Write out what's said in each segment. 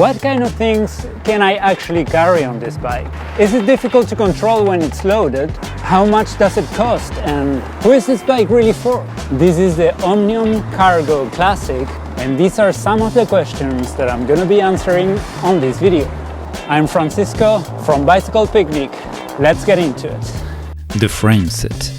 What kind of things can I actually carry on this bike? Is it difficult to control when it's loaded? How much does it cost? And who is this bike really for? This is the Omnium Cargo Classic, and these are some of the questions that I'm gonna be answering on this video. I'm Francisco from Bicycle Picnic. Let's get into it. The frame set.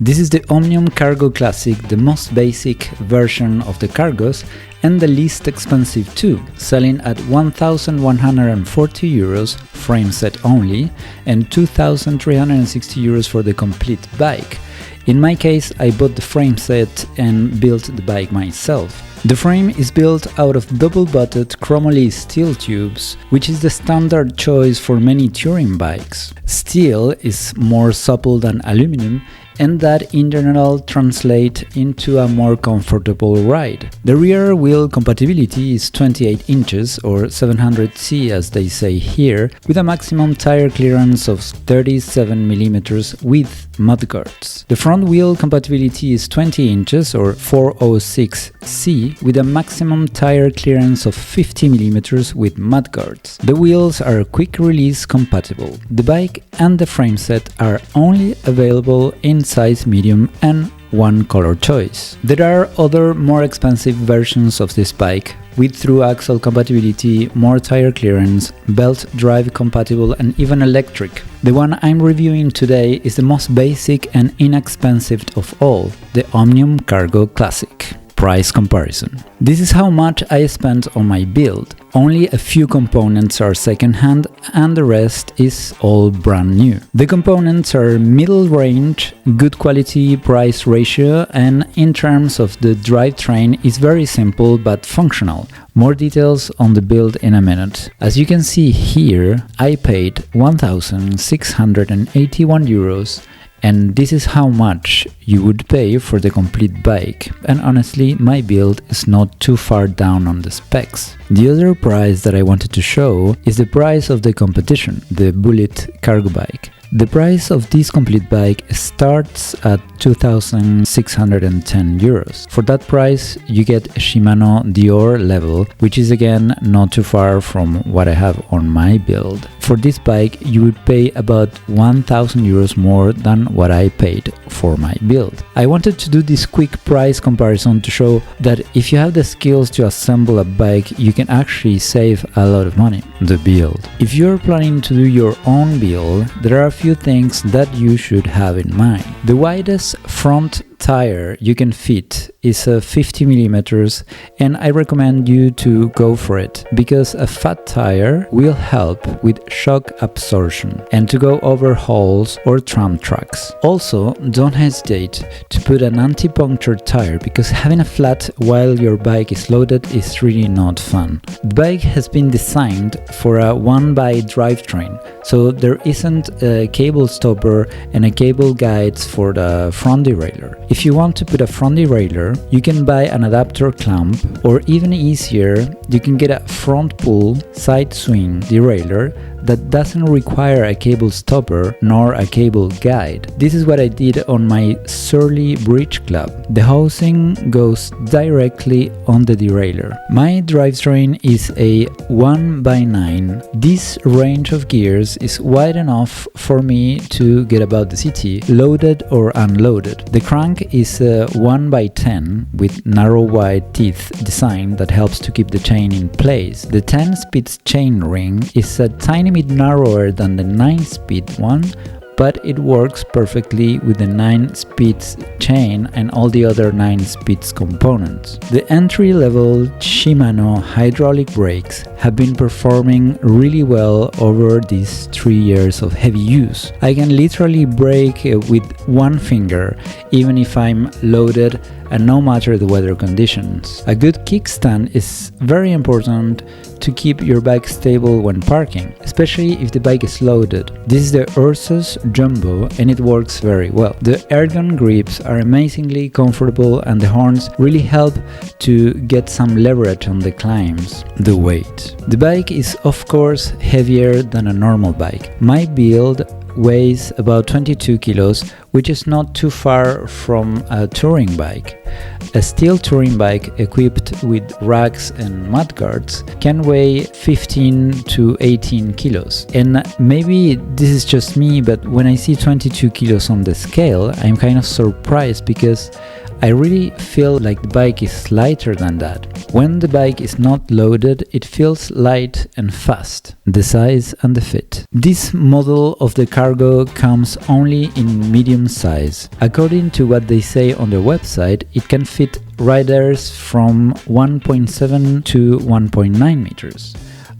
This is the Omnium Cargo Classic, the most basic version of the Cargos and the least expensive too, selling at 1,140 euros frame set only and 2,360 euros for the complete bike. In my case, I bought the frame set and built the bike myself. The frame is built out of double-butted chromoly steel tubes, which is the standard choice for many touring bikes. Steel is more supple than aluminum, and that in general translates into a more comfortable ride. The rear wheel compatibility is 28 inches or 700C as they say here, with a maximum tire clearance of 37 mm with mudguards. The front wheel compatibility is 20 inches or 406C with a maximum tire clearance of 50 mm with mudguards. The wheels are quick release compatible. The bike and the frame set are only available in size medium and one color choice. There are other more expensive versions of this bike with through axle compatibility, more tire clearance, belt drive compatible and even electric. The one I'm reviewing today is the most basic and inexpensive of all, the Omnium Cargo Classic. Price comparison. This is how much I spent on my build. Only a few components are second-hand and the rest is all brand new. The components are middle range, good quality price ratio, and in terms of the drivetrain is very simple but functional. More details on the build in a minute. As you can see here, I paid 1,681 euros. And this is how much you would pay for the complete bike, and honestly my build is not too far down on the specs. The other price that I wanted to show is the price of the competition, the Bullet cargo bike. The price of this complete bike starts at 2,610 euros. For that price you get a Shimano Dior level, which is again not too far from what I have on my build. For this bike you would pay about 1,000 euros more than what I paid for my build. I wanted to do this quick price comparison to show that if you have the skills to assemble a bike you can actually save a lot of money. The build. If you're planning to do your own build, there are a few things that you should have in mind. The widest front tire you can fit is a 50 mm, and I recommend you to go for it because a fat tire will help with shock absorption and to go over holes or tram tracks. Also, don't hesitate to put an anti-puncture tire because having a flat while your bike is loaded is really not fun. The bike has been designed for a 1x drivetrain, so there isn't a cable stopper and a cable guides for the front derailleur. If you want to put a front derailleur, you can buy an adapter clamp, or even easier, you can get a front pull side swing derailleur that doesn't require a cable stopper nor a cable guide. This is what I did on my Surly Bridge Club. The housing goes directly on the derailleur. My drivetrain is a 1x9. This range of gears is wide enough for me to get about the city, loaded or unloaded. The crank is a 1x10 with narrow wide teeth design that helps to keep the chain in place. The 10-speed chain ring is a tiny bit narrower than the 9-speed one, but it works perfectly with the 9-speed chain and all the other 9-speed components. The entry-level Shimano hydraulic brakes have been performing really well over these 3 years of heavy use. I can literally brake with one finger, even if I'm loaded and no matter the weather conditions. A good kickstand is very important to keep your bike stable when parking, especially if the bike is loaded. This is the Ursus Jumbo and it works very well. The Ergon grips are amazingly comfortable and the horns really help to get some leverage on the climbs. The weight. The bike is of course heavier than a normal bike. My build weighs about 22 kilos, which is not too far from a touring bike. A steel touring bike equipped with racks and mudguards can weigh 15 to 18 kilos. And maybe this is just me, but when I see 22 kilos on the scale, I'm kind of surprised because I really feel like the bike is lighter than that. When the bike is not loaded, it feels light and fast. The size and the fit. This model of the Cargo comes only in medium size. According to what they say on their website, it can fit riders from 1.7 to 1.9 meters.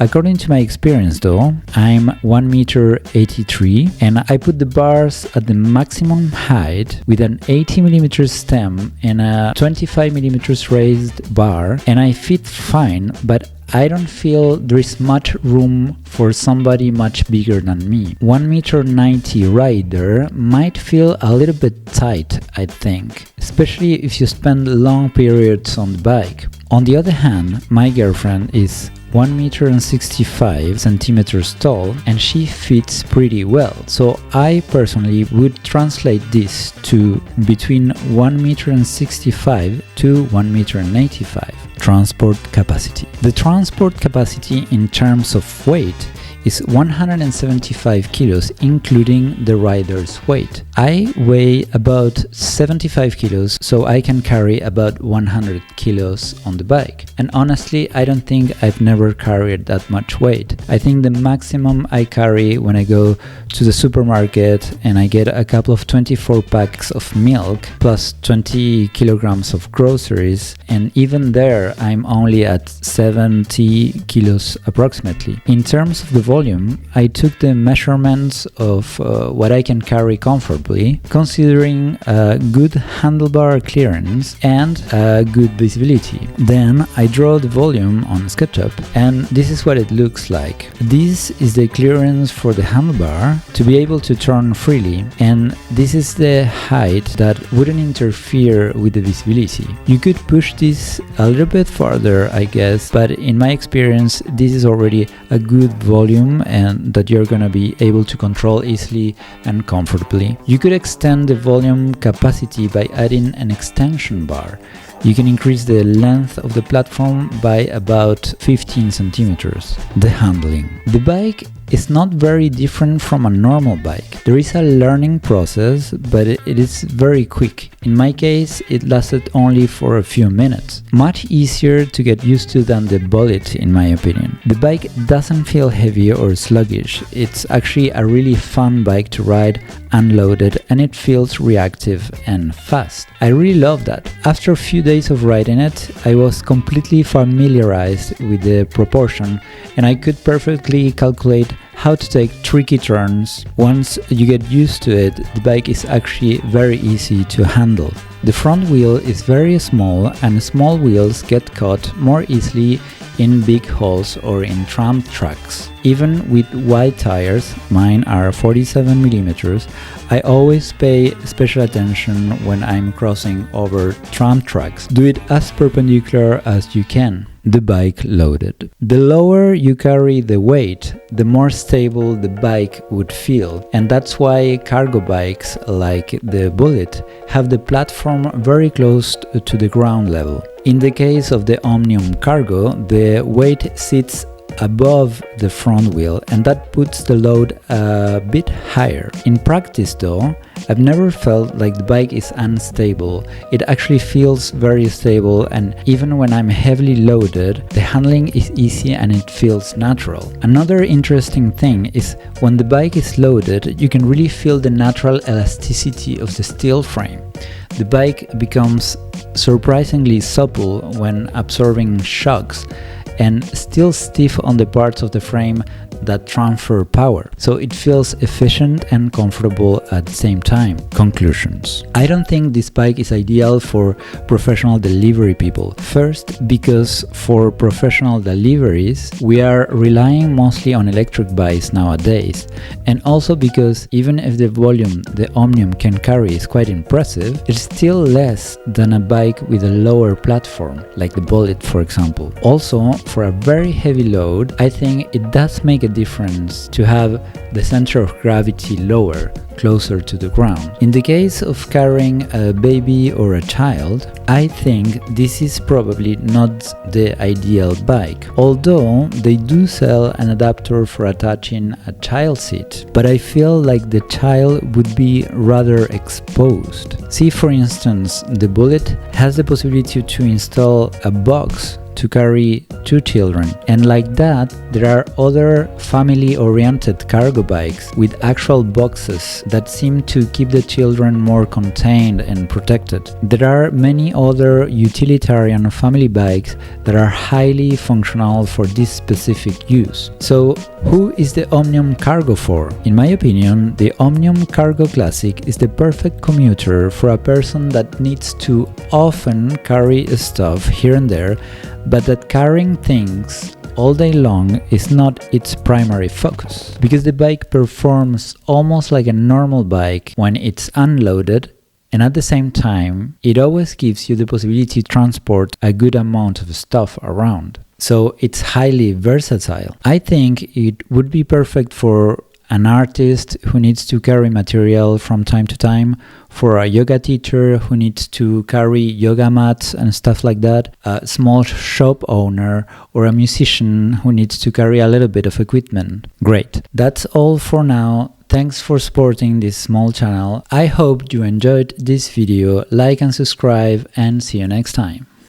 According to my experience though, I'm 1 meter 83 and I put the bars at the maximum height with an 80mm stem and a 25mm raised bar, and I fit fine, but I don't feel there is much room for somebody much bigger than me. 1 meter 90 rider might feel a little bit tight, I think, especially if you spend long periods on the bike. On the other hand, my girlfriend is 1 meter and 65 centimeters tall and she fits pretty well. So I personally would translate this to between 1 meter and 65 to 1 meter and 85. Transport capacity. The transport capacity in terms of weight is 175 kilos, including the rider's weight. I weigh about 75 kilos, so I can carry about 100 kilos on the bike. And honestly, I don't think I've never carried that much weight. I think the maximum I carry when I go to the supermarket and I get a couple of 24 packs of milk plus 20 kilograms of groceries, and even there I'm only at 70 kilos approximately. In terms of the volume, I took the measurements of what I can carry comfortably, considering good handlebar clearance and good visibility. Then I draw the volume on SketchUp, and this is what it looks like. This is the clearance for the handlebar to be able to turn freely, and this is the height that wouldn't interfere with the visibility. You could push this a little bit farther, I guess, but in my experience, this is already a good volume and that you're gonna be able to control easily and comfortably. You could extend the volume capacity by adding an extension bar. You can increase the length of the platform by about 15 centimeters. The handling. The bike is not very different from a normal bike. There is a learning process, but it is very quick. In my case, it lasted only for a few minutes. Much easier to get used to than the Bullet, in my opinion. The bike doesn't feel heavy or sluggish. It's actually a really fun bike to ride unloaded, and it feels reactive and fast. I really love that. After a few days of riding it, I was completely familiarized with the proportion, and I could perfectly calculate how to take tricky turns. Once you get used to it, the bike is actually very easy to handle. The front wheel is very small, and small wheels get caught more easily in big holes or in tram tracks. Even with wide tires, mine are 47mm, I always pay special attention when I'm crossing over tram tracks. Do it as perpendicular as you can. The bike loaded. The lower you carry the weight, the more stable the bike would feel, and that's why cargo bikes like the Bullet have the platform very close to the ground level. In the case of the Omnium Cargo, the weight sits above the front wheel, and that puts the load a bit higher. In practice though, I've never felt like the bike is unstable. It actually feels very stable, and even when I'm heavily loaded, the handling is easy and it feels natural. Another interesting thing is when the bike is loaded, you can really feel the natural elasticity of the steel frame. The bike becomes surprisingly supple when absorbing shocks, and still stiff on the parts of the frame that transfer power, so it feels efficient and comfortable at the same time. Conclusions. I don't think this bike is ideal for professional delivery people. First, because for professional deliveries, we are relying mostly on electric bikes nowadays, and also because even if the volume the Omnium can carry is quite impressive, it's still less than a bike with a lower platform, like the Bullet for example. Also, for a very heavy load, I think it does make a a difference to have the center of gravity lower, closer to the ground. In the case of carrying a baby or a child, I think this is probably not the ideal bike, although they do sell an adapter for attaching a child seat, but I feel like the child would be rather exposed. See, for instance, the Bullet has the possibility to install a box to carry 2 children, and like that there are other family-oriented cargo bikes with actual boxes that seem to keep the children more contained and protected. There are many other utilitarian family bikes that are highly functional for this specific use. So who is the Omnium Cargo for? In my opinion, the Omnium Cargo Classic is the perfect commuter for a person that needs to often carry stuff here and there, but that carrying things all day long is not its primary focus, because the bike performs almost like a normal bike when it's unloaded, and at the same time it always gives you the possibility to transport a good amount of stuff around. So it's highly versatile. I think it would be perfect for an artist who needs to carry material from time to time, for a yoga teacher who needs to carry yoga mats and stuff like that, a small shop owner, or a musician who needs to carry a little bit of equipment. Great. That's all for now. Thanks for supporting this small channel. I hope you enjoyed this video. Like and subscribe, and see you next time.